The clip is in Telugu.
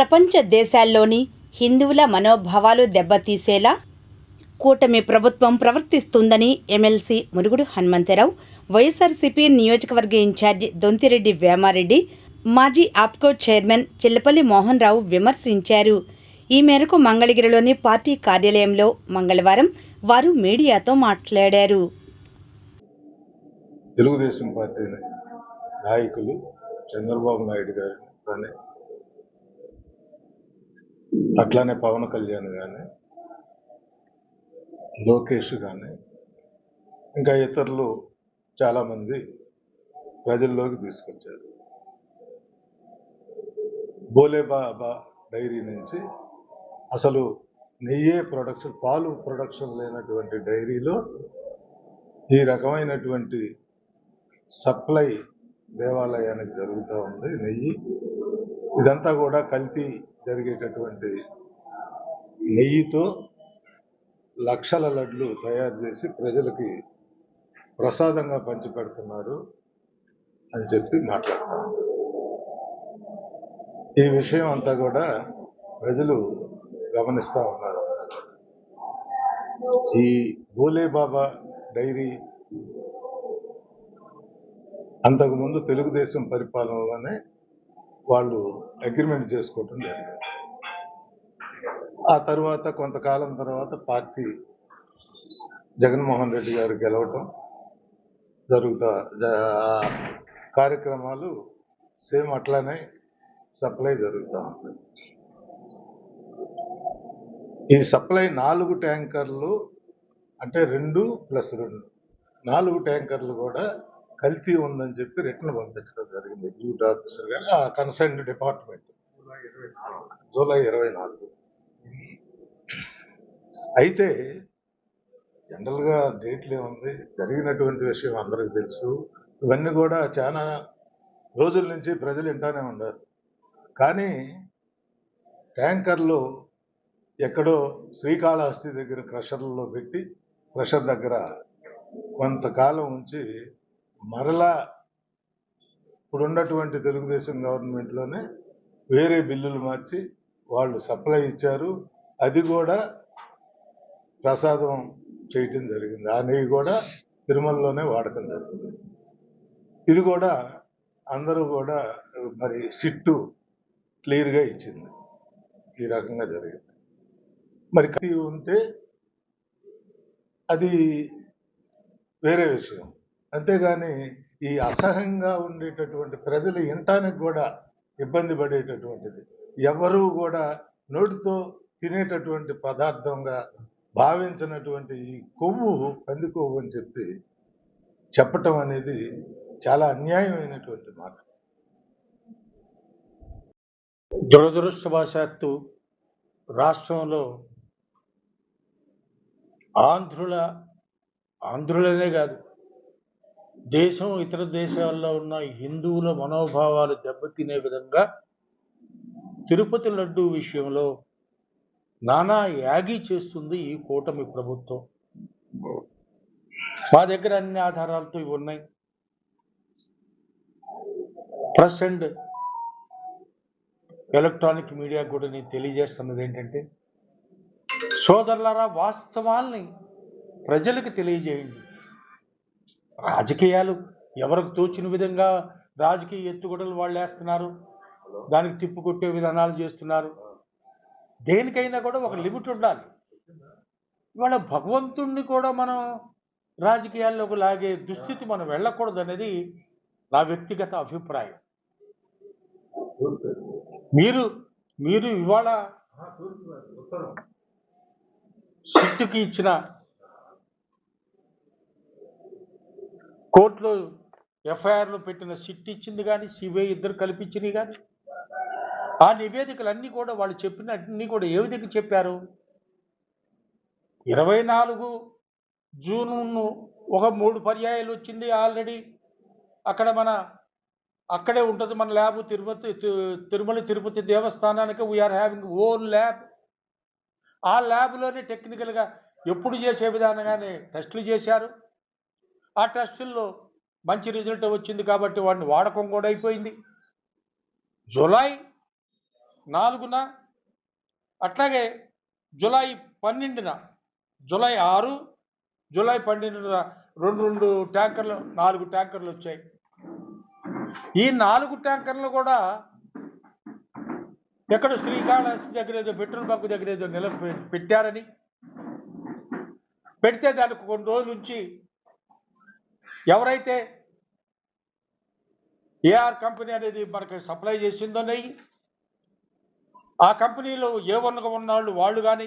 ప్రపంచ దేశాల్లోని హిందువుల మనోభావాలు దెబ్బతీసేలా కూటమి ప్రభుత్వం ప్రవర్తిస్తుందని ఎమ్మెల్సీ మురుగుడు హనుమంతరావు, వైఎస్ఆర్సీపీ నియోజకవర్గ ఇన్ఛార్జి దొంతిరెడ్డి వేమారెడ్డి, మాజీ ఆప్కో చైర్మన్ చిల్లపల్లి మోహన్ రావు విమర్శించారు. ఈ మేరకు మంగళగిరిలోని పార్టీ కార్యాలయంలో మంగళవారం వారు మీడియాతో మాట్లాడారు. తెలుగుదేశం పార్టీ నాయకులు చంద్రబాబు నాయుడు గారు కానీ, అట్లానే పవన్ కళ్యాణ్ కానీ, లోకేష్ కానీ, ఇంకా ఇతరులు చాలామంది ప్రజల్లోకి తీసుకొచ్చారు. బోలే బాబా డైరీ నుంచి అసలు నెయ్యే ప్రొడక్షన్, పాలు ప్రొడక్షన్ లేనటువంటి డైరీలో ఈ రకమైనటువంటి సప్లై దేవాలయానికి జరుగుతూ ఉంది. నెయ్యి ఇదంతా కూడా కల్తీ జరిగేటటువంటి నెయ్యితో లక్షల లడ్లు తయారు చేసి ప్రజలకి ప్రసాదంగా పంచిపెడుతున్నారు అని చెప్పి మాట్లాడతారు. ఈ విషయం అంతా కూడా ప్రజలు గమనిస్తూ ఉన్నారు. ఈ బోలే బాబా డైరీ అంతకుముందు తెలుగుదేశం పరిపాలనలోనే వాళ్ళు అగ్రిమెంట్ చేసుకోవటం జరిగింది. ఆ తర్వాత కొంతకాలం తర్వాత పార్టీ జగన్మోహన్ రెడ్డి గారు గెలవటం కార్యక్రమాలు సేమ్ అట్లానే సప్లై జరుగుతూ ఉంది. ఈ సప్లై 4 ట్యాంకర్లు, అంటే 2+2 4 ట్యాంకర్లు కూడా కల్తీ ఉందని చెప్పి రిటర్న్ పంపించడం జరిగింది ఎగ్జిక్యూటివ్ ఆఫీసర్ గారు, ఆ కన్సర్న్ డిపార్ట్మెంట్ జూలై 24. అయితే జనరల్గా డేట్లు ఏముంది, జరిగినటువంటి విషయం అందరికి తెలుసు. ఇవన్నీ కూడా చాలా రోజుల నుంచి ప్రజలు వింటానే ఉన్నారు. కానీ ట్యాంకర్లు ఎక్కడో శ్రీకాళహస్తి దగ్గర క్రషర్లలో పెట్టి, క్రషర్ దగ్గర కొంతకాలం ఉంచి మరలా ఇప్పుడున్నటువంటి తెలుగుదేశం గవర్నమెంట్లోనే వేరే బిల్లులు మార్చి వాళ్ళు సప్లై ఇచ్చారు. అది కూడా ప్రసాదం చేయటం జరిగింది. ఆ నెయ్యి కూడా తిరుమలలోనే వాడకం జరిగింది. ఇది కూడా అందరూ కూడా మరి సిట్టు క్లియర్గా ఇచ్చింది. ఈ రకంగా జరిగింది. మరి ఉంటే అది వేరే విషయం. అంతేగాని ఈ అసహ్యంగా ఉండేటటువంటి ప్రజలు వినటానికి కూడా ఇబ్బంది పడేటటువంటిది, ఎవరూ కూడా నోటితో తినేటటువంటి పదార్థంగా భావించినటువంటి ఈ కొవ్వు, పంది కొవ్వు అని చెప్పి చెప్పటం అనేది చాలా అన్యాయమైనటువంటి మాట. దురదృష్టవశాత్తు రాష్ట్రంలో ఆంధ్రులనే కాదు, దేశం ఇతర దేశాల్లో ఉన్న హిందువుల మనోభావాలు దెబ్బతినే విధంగా తిరుపతి లడ్డూ విషయంలో నానా యాగి చేస్తుంది ఈ కూటమి ప్రభుత్వం. మా దగ్గర అన్ని ఆధారాలతో ఇవి ఉన్నాయి. ప్రెస్ అండ్ ఎలక్ట్రానిక్ మీడియా కూడా నేను తెలియజేస్తున్నది ఏంటంటే, సోదరులారా, వాస్తవాల్ని ప్రజలకు తెలియజేయండి. రాజకీయాలు ఎవరికి తోచిన విధంగా రాజకీయ ఎత్తుగడలు వాళ్ళు వేస్తున్నారు, దానికి తిప్పుకొట్టే విధానాలు చేస్తున్నారు. దేనికైనా కూడా ఒక లిమిట్ ఉండాలి. ఇవాళ భగవంతుణ్ణి కూడా మనం రాజకీయాల్లోకి లాగే దుస్థితి మనం వెళ్ళకూడదు అనేది నా వ్యక్తిగత అభిప్రాయం. మీరు ఇవాళ సిట్టుకి ఇచ్చిన కోర్టులో ఎఫ్ఐఆర్లో పెట్టిన సిట్ ఇచ్చింది కానీ, సిబిఐ ఇద్దరు కల్పించినవి కానీ, ఆ నివేదికలన్నీ కూడా వాళ్ళు చెప్పినన్నీ కూడా ఏ విధంగా చెప్పారు? 24 జూన్ ఒక 3 పర్యాయాలు వచ్చింది ఆల్రెడీ. అక్కడే ఉంటుంది మన ల్యాబ్. తిరుమల తిరుపతి దేవస్థానానికి వీఆర్ హ్యావింగ్ ఓన్ ల్యాబ్. ఆ ల్యాబ్లోనే టెక్నికల్గా ఎప్పుడు చేసే విధానంగానే టెస్టులు చేశారు. ఆ టెస్టుల్లో మంచి రిజల్ట్ వచ్చింది కాబట్టి వాడిని వాడకం కూడా అయిపోయింది. జూలై 4న అట్లాగే జూలై 12న జూలై 6 జూలై 12న రెండు ట్యాంకర్లు 4 ట్యాంకర్లు వచ్చాయి. ఈ 4 ట్యాంకర్లు కూడా ఎక్కడ శ్రీకాళహస్తి దగ్గర ఏదో పెట్రోల్ బంక్ దగ్గర ఏదో పెట్టారని, పెడితే దానికి కొన్ని రోజుల నుంచి ఎవరైతే ఏఆర్ కంపెనీ అనేది మనకి సప్లై చేసిందో నెయ్యి, ఆ కంపెనీలో A1గా ఉన్న వాళ్ళు కానీ